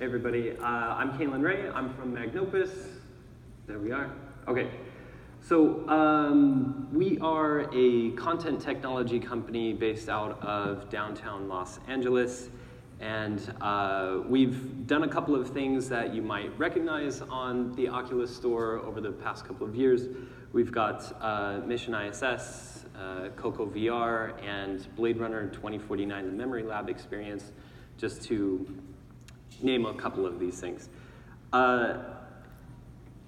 Hey everybody, I'm Kalen Ray. I'm from Magnopus. There we are. Okay, so we are a content technology company based out of downtown Los Angeles, and we've done a couple of things that you might recognize on the Oculus store over the past couple of years. We've got Mission ISS, Coco VR, and Blade Runner 2049, the Memory Lab experience, just to name a couple of these things. I'm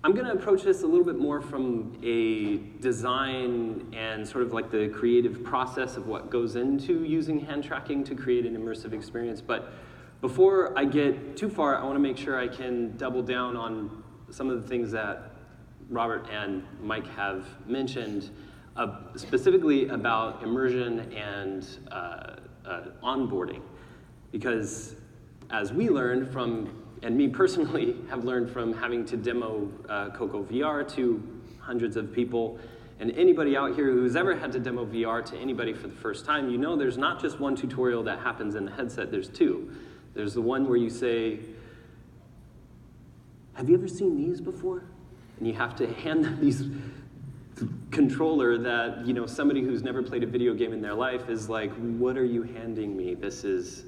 going to approach this a little bit more from a design and sort of like the creative process of what goes into using hand tracking to create an immersive experience. But before I get too far, I want to make sure I can double down on some of the things that Robert and Mike have mentioned, specifically about immersion and onboarding. Because as we learned from, and me personally have learned from having to demo Coco VR to hundreds of people, and anybody out here who's ever had to demo VR to anybody for the first time, you know there's not just one tutorial that happens in the headset, there's two. There's the one where you say, have you ever seen these before? And you have to hand them these controller that, you know, somebody who's never played a video game in their life is like, what are you handing me? This is,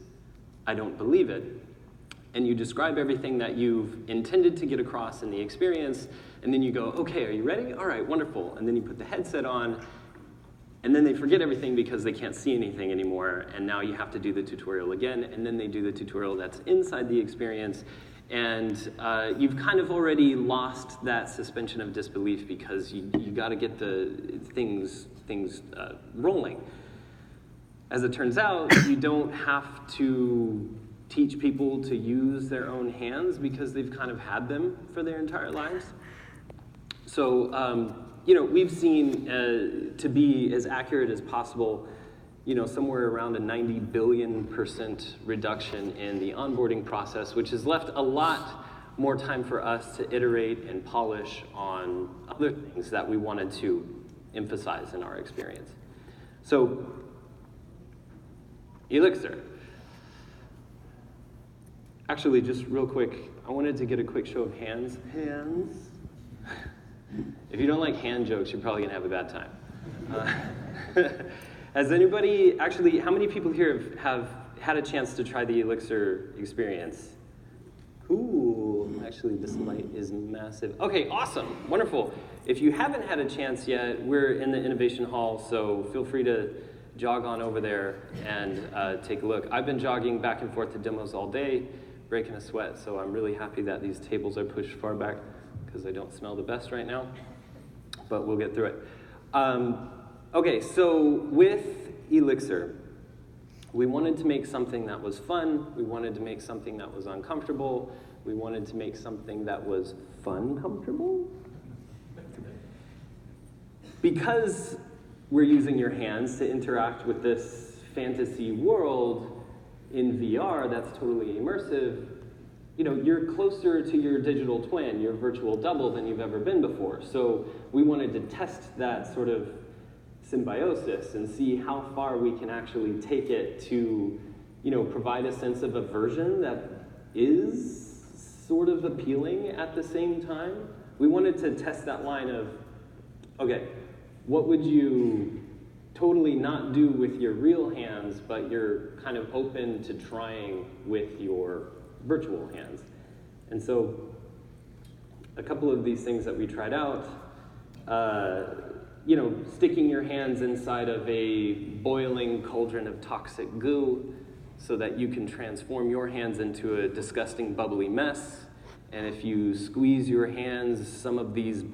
I don't believe it. And you describe everything that you've intended to get across in the experience, and then you go, okay, are you ready? All right, wonderful. And then you put the headset on, and then they forget everything because they can't see anything anymore, and now you have to do the tutorial again, and then they do the tutorial that's inside the experience, and you've kind of already lost that suspension of disbelief because you got to get the things rolling. As it turns out, you don't have to teach people to use their own hands because they've kind of had them for their entire lives. So, you know, we've seen to be as accurate as possible, you know, somewhere around a 90 billion% reduction in the onboarding process, which has left a lot more time for us to iterate and polish on other things that we wanted to emphasize in our experience. So, Elixir. Actually, just real quick, I wanted to get a quick show of hands. Hands. If you don't like hand jokes, you're probably gonna have a bad time. Has anybody, actually, how many people here have had a chance to try the Elixir experience? Ooh, actually this light is massive. Okay, awesome, wonderful. If you haven't had a chance yet, we're in the Innovation Hall, so feel free to jog on over there and take a look. I've been jogging back and forth to demos all day, breaking a sweat, so I'm really happy that these tables are pushed far back because I don't smell the best right now, but we'll get through it. Okay, so with Elixir, we wanted to make something that was fun, we wanted to make something that was uncomfortable, we wanted to make something that was fun-comfortable. Because we're using your hands to interact with this fantasy world in VR that's totally immersive, you know, you're closer to your digital twin, your virtual double, than you've ever been before. So we wanted to test that sort of symbiosis and see how far we can actually take it to, you know, provide a sense of aversion that is sort of appealing at the same time. We wanted to test that line of, okay, what would you totally not do with your real hands, but you're kind of open to trying with your virtual hands? And so a couple of these things that we tried out, you know, sticking your hands inside of a boiling cauldron of toxic goo so that you can transform your hands into a disgusting bubbly mess. And if you squeeze your hands, some of these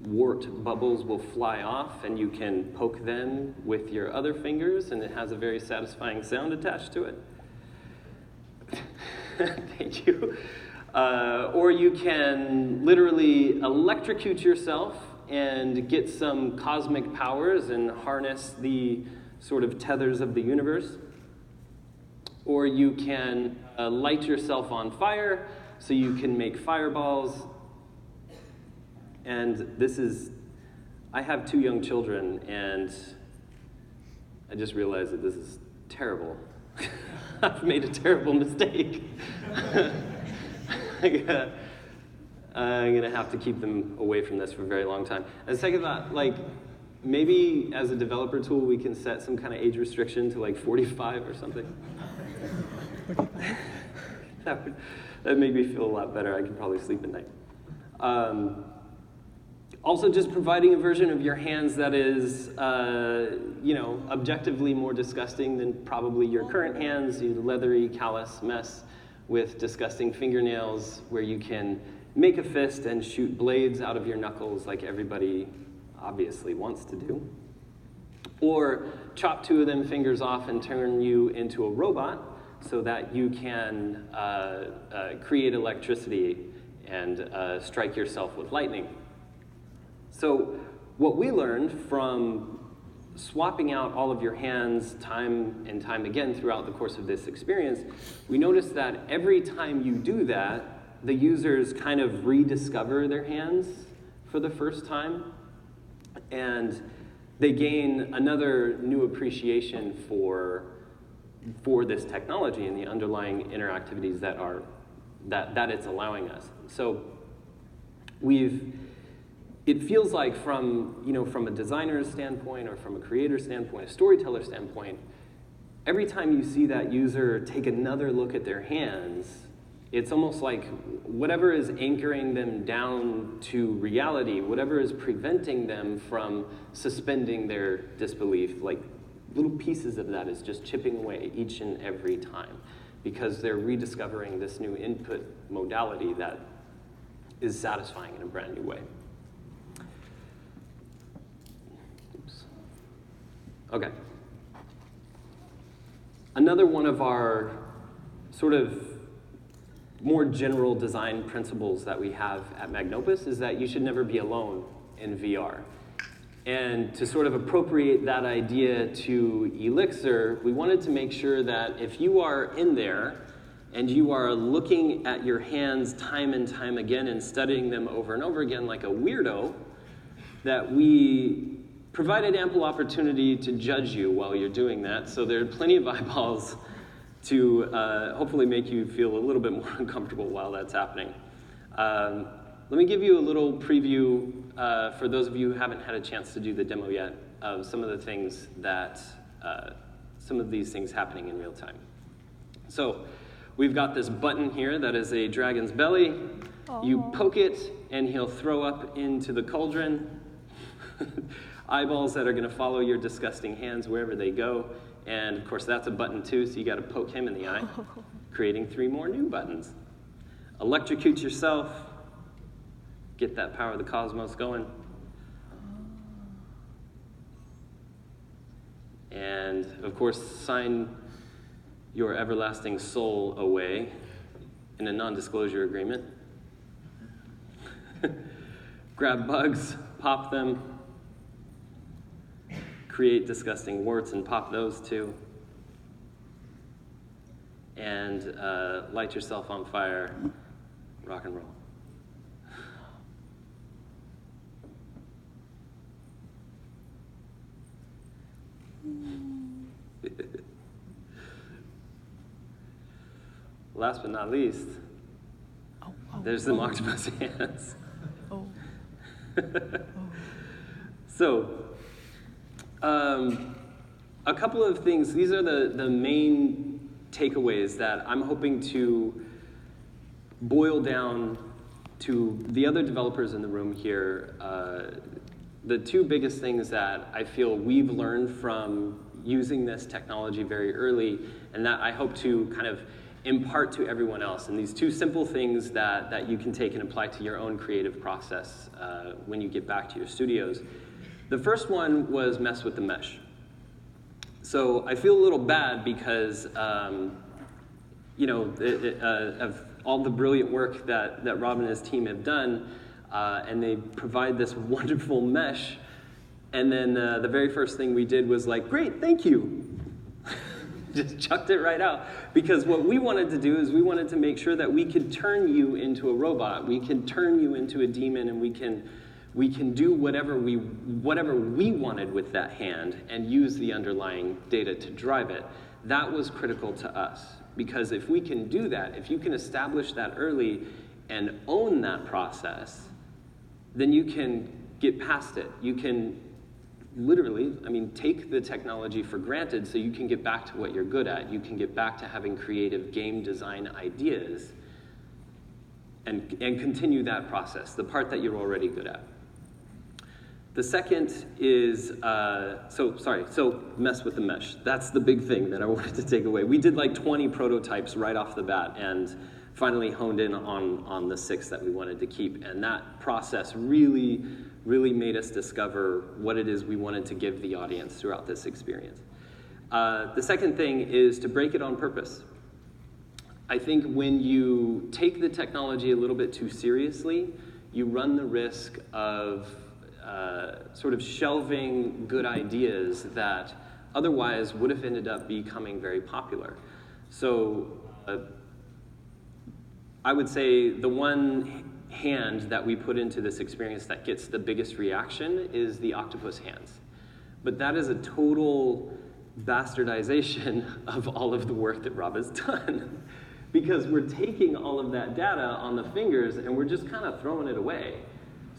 wart bubbles will fly off and you can poke them with your other fingers and it has a very satisfying sound attached to it. Thank you. Or you can literally electrocute yourself and get some cosmic powers and harness the sort of tethers of the universe. Or you can light yourself on fire so you can make fireballs. And this is, I have 2 young children, and I just realized that this is terrible. I've made a terrible mistake. I'm gonna have to keep them away from this for a very long time. And second thought, like, maybe as a developer tool, we can set some kind of age restriction to like 45 or something. That made me feel a lot better. I could probably sleep at night. Also, just providing a version of your hands that is, objectively more disgusting than probably your current hands, you leathery, callous mess with disgusting fingernails where you can make a fist and shoot blades out of your knuckles like everybody obviously wants to do. Or chop 2 of them fingers off and turn you into a robot so that you can create electricity and strike yourself with lightning. So what we learned from swapping out all of your hands time and time again throughout the course of this experience, we noticed that every time you do that, the users kind of rediscover their hands for the first time, and they gain another new appreciation for this technology and the underlying interactivities that it's allowing us. So it feels like from a designer's standpoint or from a creator standpoint, a storyteller standpoint, every time you see that user take another look at their hands, it's almost like whatever is anchoring them down to reality, whatever is preventing them from suspending their disbelief, like little pieces of that is just chipping away each and every time because they're rediscovering this new input modality that is satisfying in a brand new way. Oops. Okay. Another one of our sort of more general design principles that we have at Magnopus is that you should never be alone in VR. And to sort of appropriate that idea to Elixir, we wanted to make sure that if you are in there and you are looking at your hands time and time again and studying them over and over again like a weirdo, that we provided ample opportunity to judge you while you're doing that. So there are plenty of eyeballs to hopefully make you feel a little bit more uncomfortable while that's happening. Let me give you a little preview for those of you who haven't had a chance to do the demo yet of some of the things that, some of these things happening in real time. So we've got this button here that is a dragon's belly. Aww. You poke it and he'll throw up into the cauldron. Eyeballs that are gonna follow your disgusting hands wherever they go. And of course that's a button too, so you gotta poke him in the eye, creating 3 more new buttons. Electrocute yourself, get that power of the cosmos going. And of course, sign your everlasting soul away in a non-disclosure agreement. Grab bugs, pop them, create disgusting warts and pop those too. And light yourself on fire, rock and roll. Last but not least, there's the octopus hands. So, a couple of things. These are the main takeaways that I'm hoping to boil down to the other developers in the room here. The 2 biggest things that I feel we've learned from using this technology very early, and that I hope to kind of impart to everyone else. And these 2 simple things that you can take and apply to your own creative process when you get back to your studios. The first one was mess with the mesh. So I feel a little bad because, of all the brilliant work that Rob and his team have done, and they provide this wonderful mesh, and then the very first thing we did was like, great, thank you. Just chucked it right out. Because what we wanted to do is we wanted to make sure that we could turn you into a robot. We can turn you into a demon, and we can do whatever we wanted with that hand and use the underlying data to drive it. That was critical to us. Because if we can do that, if you can establish that early, and own that process, then you can get past it. You can literally, take the technology for granted so you can get back to what you're good at. You can get back to having creative game design ideas and continue that process, the part that you're already good at. The second is, so mess with the mesh. That's the big thing that I wanted to take away. We did like 20 prototypes right off the bat and finally honed in on the 6 that we wanted to keep. And that process really made us discover what it is we wanted to give the audience throughout this experience. The second thing is to break it on purpose. I think when you take the technology a little bit too seriously, you run the risk of sort of shelving good ideas that otherwise would have ended up becoming very popular. So I would say the one hand that we put into this experience that gets the biggest reaction is the octopus hands. But that is a total bastardization of all of the work that Rob has done. Because we're taking all of that data on the fingers and we're just kind of throwing it away.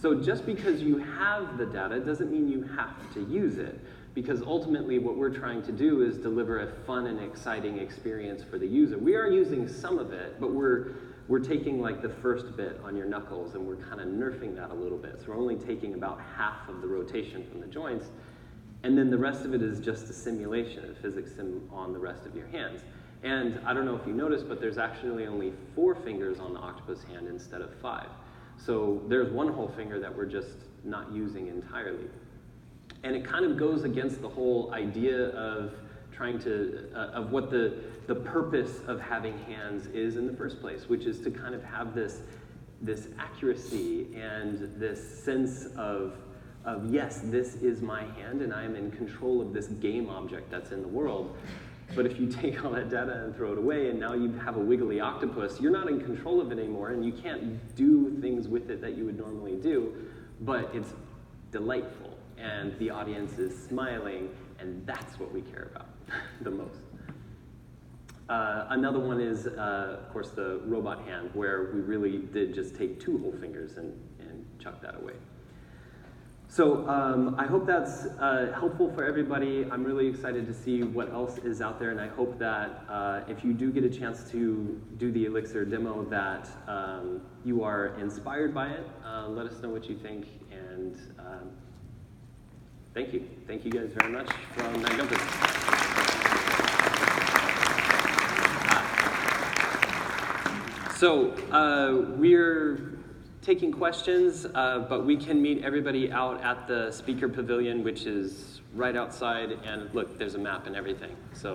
So just because you have the data doesn't mean you have to use it, because ultimately what we're trying to do is deliver a fun and exciting experience for the user. We are using some of it, but we're taking like the first bit on your knuckles and we're kind of nerfing that a little bit. So we're only taking about half of the rotation from the joints, and then the rest of it is just a simulation, a physics sim on the rest of your hands. And I don't know if you noticed, but there's actually only 4 fingers on the octopus hand instead of 5. So there's one whole finger that we're just not using entirely. And it kind of goes against the whole idea of trying to, of what the purpose of having hands is in the first place, which is to kind of have this accuracy and this sense of yes, this is my hand and I am in control of this game object that's in the world. But if you take all that data and throw it away and now you have a wiggly octopus, you're not in control of it anymore and you can't do things with it that you would normally do, but it's delightful and the audience is smiling, and that's what we care about the most. Another one is, of course, the robot hand, where we really did just take 2 whole fingers and chuck that away. So I hope that's helpful for everybody. I'm really excited to see what else is out there, and I hope that if you do get a chance to do the Elixir demo, that you are inspired by it. Let us know what you think, and thank you. Thank you guys very much from Magnopus. So we're taking questions, but we can meet everybody out at the speaker pavilion, which is right outside, and look, there's a map and everything. So.